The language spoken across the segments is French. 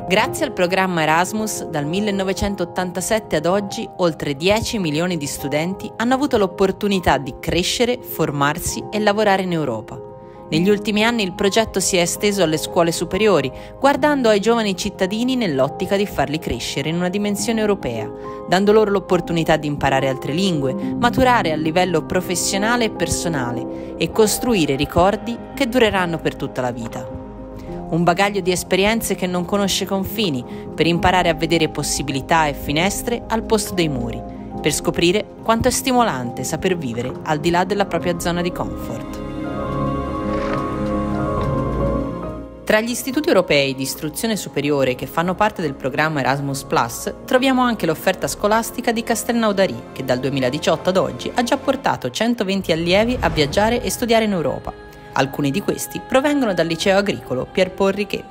Grazie al programma Erasmus, dal 1987 ad oggi, oltre 10 milioni di studenti hanno avuto l'opportunità di crescere, formarsi e lavorare in Europa. Negli ultimi anni il progetto si è esteso alle scuole superiori, guardando ai giovani cittadini nell'ottica di farli crescere in una dimensione europea, dando loro l'opportunità di imparare altre lingue, maturare a livello professionale e personale e costruire ricordi che dureranno per tutta la vita. Un bagaglio di esperienze che non conosce confini, per imparare a vedere possibilità e finestre al posto dei muri, per scoprire quanto è stimolante saper vivere al di là della propria zona di comfort. Tra gli istituti europei di istruzione superiore che fanno parte del programma Erasmus+, troviamo anche l'offerta scolastica di Castelnaudary, che dal 2018 ad oggi ha già portato 120 allievi a viaggiare e studiare in Europa. Alcuni di questi provengono dal liceo agricolo Pierre-Paul Riquet.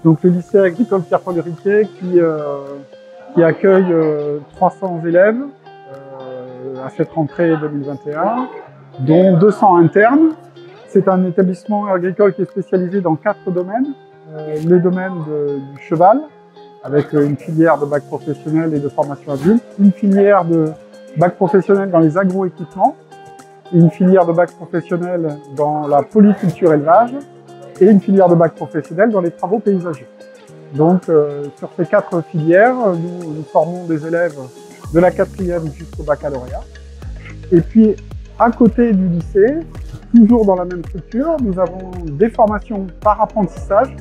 Donc le lycée agricole Pierre-Paul Riquet qui accueille 300 élèves à cette rentrée 2021, dont 200 internes. C'est un établissement agricole qui est spécialisé dans 4 domaines. Le domaine du cheval, avec une filière de bac professionnel et de formation adulte, une filière de bac professionnel dans les agroéquipements, une filière de bac professionnel dans la polyculture élevage et une filière de bac professionnel dans les travaux paysagers. Donc sur ces 4 filières, nous formons des élèves de la 4e jusqu'au baccalauréat. Et puis à côté du lycée, toujours dans la même structure, nous avons des formations par apprentissage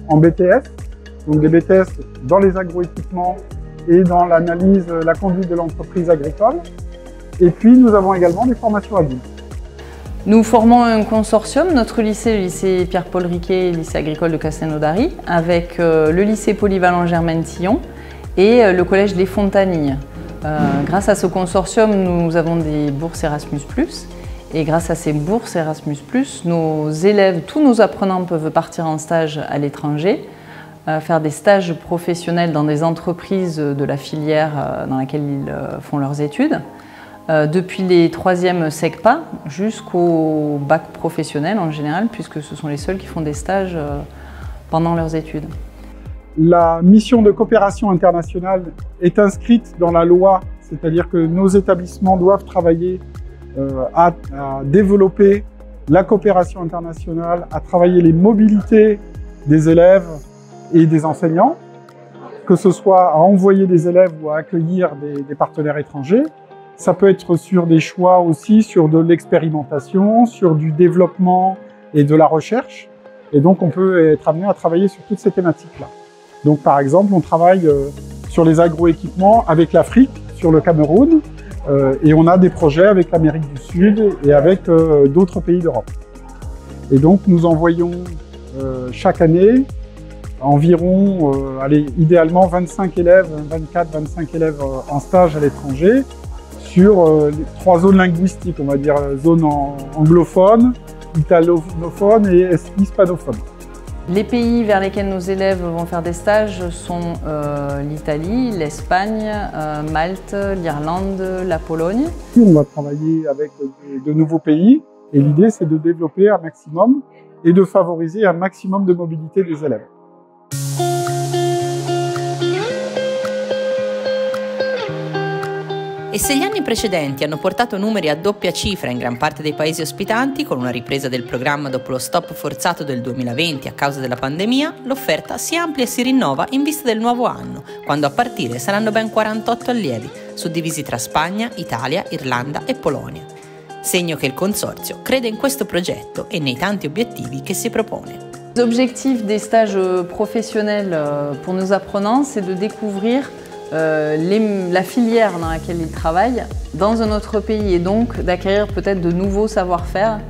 en BTS, donc des BTS dans les agroéquipements et dans l'analyse, la conduite de l'entreprise agricole. Et puis nous avons également des formations adultes. Nous formons un consortium, notre lycée, le lycée Pierre-Paul Riquet, lycée agricole de Castelnaudary, avec le lycée polyvalent Germaine-Tillon et le collège Les Fontanilles. Grâce à ce consortium, nous avons des bourses Erasmus+. Et grâce à ces bourses Erasmus+, nos élèves, tous nos apprenants peuvent partir en stage à l'étranger, faire des stages professionnels dans des entreprises de la filière dans laquelle ils font leurs études, depuis les 3e SECPA jusqu'au bac professionnel en général, puisque ce sont les seuls qui font des stages pendant leurs études. La mission de coopération internationale est inscrite dans la loi, c'est-à-dire que nos établissements doivent travailler à développer la coopération internationale, à travailler les mobilités des élèves et des enseignants, que ce soit à envoyer des élèves ou à accueillir des partenaires étrangers. Ça peut être sur des choix aussi, sur de l'expérimentation, sur du développement et de la recherche. Et donc on peut être amené à travailler sur toutes ces thématiques-là. Donc par exemple, on travaille sur les agroéquipements avec l'Afrique, sur le Cameroun, et on a des projets avec l'Amérique du Sud et avec d'autres pays d'Europe. Et donc nous envoyons chaque année environ, idéalement 25 élèves, 24-25 élèves en stage à l'étranger sur les 3 zones linguistiques, on va dire zone anglophone, italophone et hispanophone. Les pays vers lesquels nos élèves vont faire des stages sont l'Italie, l'Espagne, Malte, l'Irlande, la Pologne. On va travailler avec de nouveaux pays et l'idée c'est de développer un maximum et de favoriser un maximum de mobilité des élèves. E se gli anni precedenti hanno portato numeri a doppia cifra in gran parte dei paesi ospitanti, con una ripresa del programma dopo lo stop forzato del 2020 a causa della pandemia, l'offerta si amplia e si rinnova in vista del nuovo anno, quando a partire saranno ben 48 allievi, suddivisi tra Spagna, Italia, Irlanda e Polonia. Segno che il Consorzio crede in questo progetto et nei tanti obiettivi che si propone. L'objectif des stages professionnels pour nos apprenants, c'est de découvrir la filière dans laquelle ils travaillent dans un autre pays et donc d'acquérir peut-être de nouveaux savoir-faire,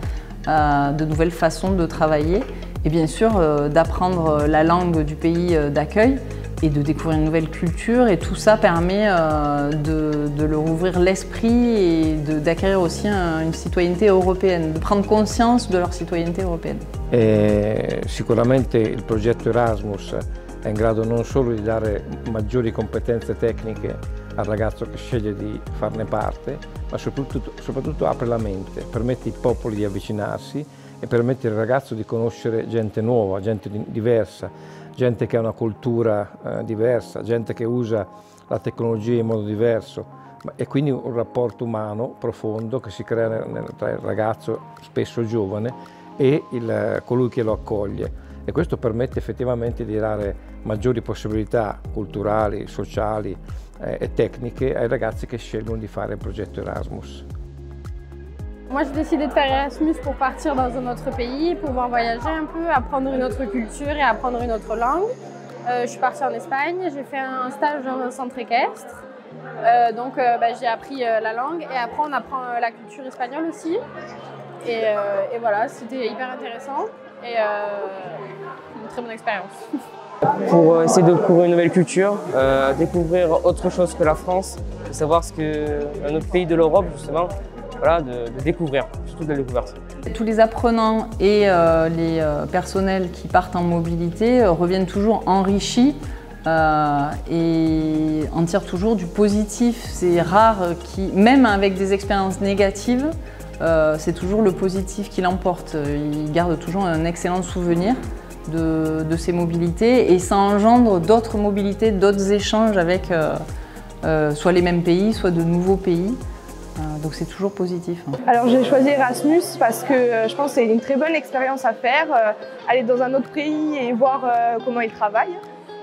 de nouvelles façons de travailler et bien sûr d'apprendre la langue du pays d'accueil et de découvrir une nouvelle culture, et tout ça permet de leur ouvrir l'esprit et d'acquérir aussi une citoyenneté européenne, de prendre conscience de leur citoyenneté européenne. Sicuramente il progetto Erasmus è in grado non solo di dare maggiori competenze tecniche al ragazzo che sceglie di farne parte, ma soprattutto apre la mente, permette ai popoli di avvicinarsi e permette al ragazzo di conoscere gente nuova, gente diversa, gente che ha una cultura diversa, gente che usa la tecnologia in modo diverso, e quindi un rapporto umano profondo che si crea tra il ragazzo, spesso giovane, e colui che lo accoglie. E questo permette effettivamente di dare maggiori possibilità culturali, sociali e tecniche ai ragazzi che scelgono di fare il progetto Erasmus. Moi, j'ai décidé de faire Erasmus pour partir dans un autre pays, pouvoir voyager un peu, apprendre une autre culture et apprendre une autre langue. Je suis partie en Espagne, j'ai fait un stage dans un centre équestre. Donc j'ai appris la langue et après on apprend la culture espagnole aussi. Et voilà, c'était hyper intéressant et une très bonne expérience. Pour essayer de découvrir une nouvelle culture, découvrir autre chose que la France, de savoir ce qu'un autre pays de l'Europe justement, voilà, de découvrir, surtout de la découverte. Tous les apprenants et les personnels qui partent en mobilité reviennent toujours enrichis et en tirent toujours du positif. C'est rare même avec des expériences négatives, c'est toujours le positif qui l'emporte. Ils gardent toujours un excellent souvenir de ces mobilités et ça engendre d'autres mobilités, d'autres échanges avec soit les mêmes pays, soit de nouveaux pays. Donc c'est toujours positif. Alors j'ai choisi Erasmus parce que je pense que c'est une très bonne expérience à faire, aller dans un autre pays et voir comment ils travaillent.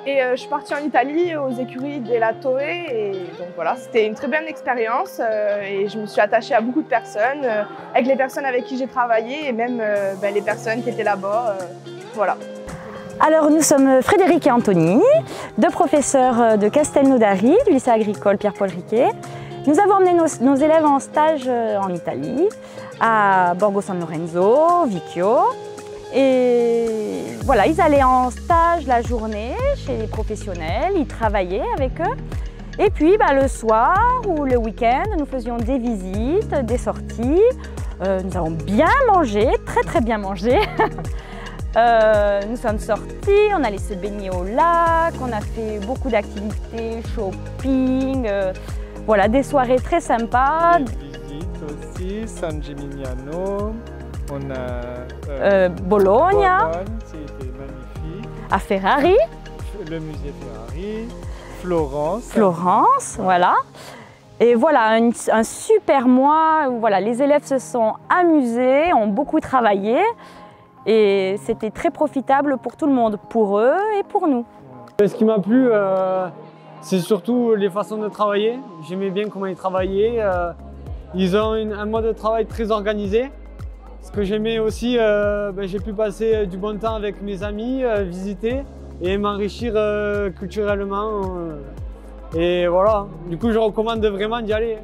Et je suis partie en Italie aux écuries della Torre et donc voilà, c'était une très bonne expérience et je me suis attachée à beaucoup de personnes, avec les personnes avec qui j'ai travaillé et même les personnes qui étaient là-bas, voilà. Alors nous sommes Frédéric et Anthony, deux professeurs de Castelnaudari, du lycée agricole Pierre-Paul Riquet. Nous avons emmené nos élèves en stage en Italie, à Borgo San Lorenzo, Vicchio. Et voilà, ils allaient en stage la journée chez les professionnels, ils travaillaient avec eux. Et puis le soir ou le week-end, nous faisions des visites, des sorties. Nous avons bien mangé, très bien mangé. Nous sommes sortis, on allait se baigner au lac, on a fait beaucoup d'activités, shopping. Voilà, des soirées très sympas. Des visites aussi, San Gimignano, on a Bologna, c'était magnifique. À Ferrari, le musée Ferrari, Florence. Florence, voilà. Et voilà, un super mois où voilà, les élèves se sont amusés, ont beaucoup travaillé et c'était très profitable pour tout le monde, pour eux et pour nous. Ce qui m'a plu, c'est surtout les façons de travailler. J'aimais bien comment ils travaillaient. Ils ont un mode de travail très organisé. Ce que j'aimais aussi, j'ai pu passer du bon temps avec mes amis, visiter et m'enrichir culturellement. Et voilà, du coup je recommande vraiment d'y aller.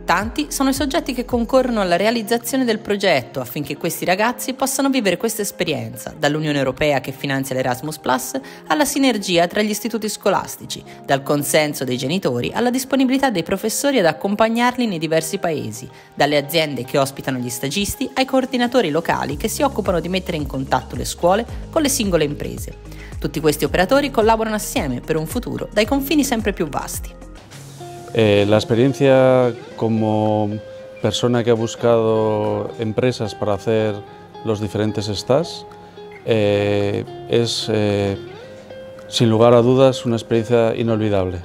Tanti sono i soggetti che concorrono alla realizzazione del progetto affinché questi ragazzi possano vivere questa esperienza, dall'Unione Europea che finanzia l'Erasmus Plus alla sinergia tra gli istituti scolastici, dal consenso dei genitori alla disponibilità dei professori ad accompagnarli nei diversi paesi, dalle aziende che ospitano gli stagisti ai coordinatori locali che si occupano di mettere in contatto le scuole con le singole imprese. Tutti questi operatori collaborano assieme per un futuro dai confini sempre più vasti. La experiencia como persona que ha buscado empresas para hacer los diferentes stages es sin lugar a dudas una experiencia inolvidable.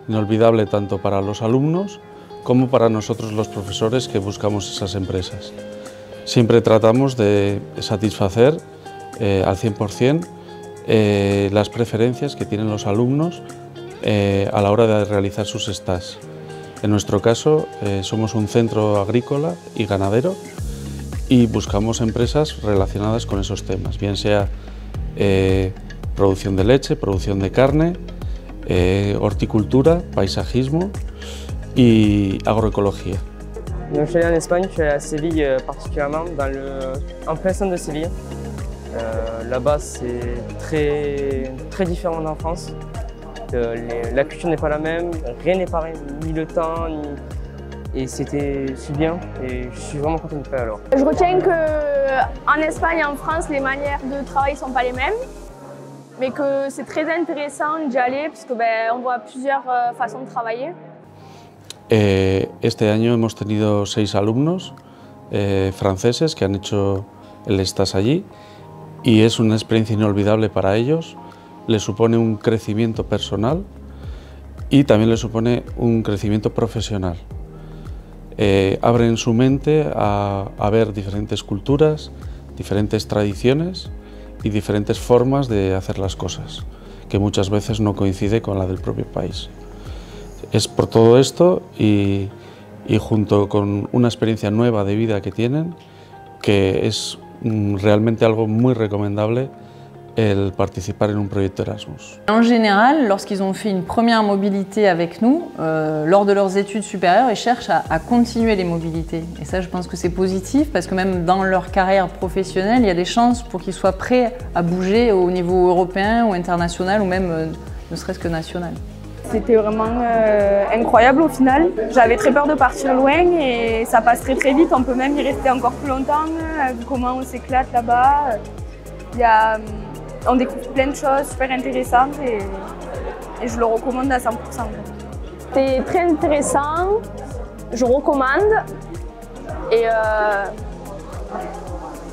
Inolvidable tanto para los alumnos como para nosotros los profesores que buscamos esas empresas. Siempre tratamos de satisfacer al 100% las preferencias que tienen los alumnos a la hora de realizar sus stages. En nuestro caso, somos un centro agrícola y ganadero y buscamos empresas relacionadas con esos temas, bien sea producción de leche, producción de carne, horticultura, paisajismo y agroecología. Donc, je suis allé en Espagne, je suis allé à Séville particulièrement, en plein centre de Séville. Là-bas, c'est très différent d'en France. La culture n'est pas la même, rien n'est pareil, ni le temps, et c'était bien et je suis vraiment content de faire alors. Je retiens qu'en Espagne et en France, les manières de travail ne sont pas les mêmes, mais que c'est très intéressant d'y aller parce qu'on voit plusieurs façons de travailler. Este año hemos tenido 6 alumnos franceses que han hecho el stage allí y es una experiencia inolvidable para ellos le supone un crecimiento personal y también le supone un crecimiento profesional. Abren su mente a ver diferentes culturas, diferentes tradiciones y diferentes formas de hacer las cosas, que muchas veces no coincide con la del propio país. Es por todo esto y junto con una experiencia nueva de vida que tienen, que es realmente algo muy recomendable el participar en un proyecto Erasmus. En général, lorsqu'ils ont fait une première mobilité avec nous, lors de leurs études supérieures, ils cherchent à continuer les mobilités. Et ça, je pense que c'est positif parce que même dans leur carrière professionnelle, il y a des chances pour qu'ils soient prêts à bouger au niveau européen ou international ou même ne serait-ce que national. C'était vraiment incroyable au final. J'avais très peur de partir loin et ça passe très très vite. On peut même y rester encore plus longtemps, vu comment on s'éclate là-bas. On découvre plein de choses super intéressantes et je le recommande à 100%. C'était très intéressant, je recommande et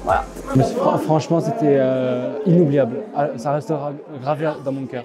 voilà. Mais franchement, c'était inoubliable. Ça restera gravé dans mon cœur.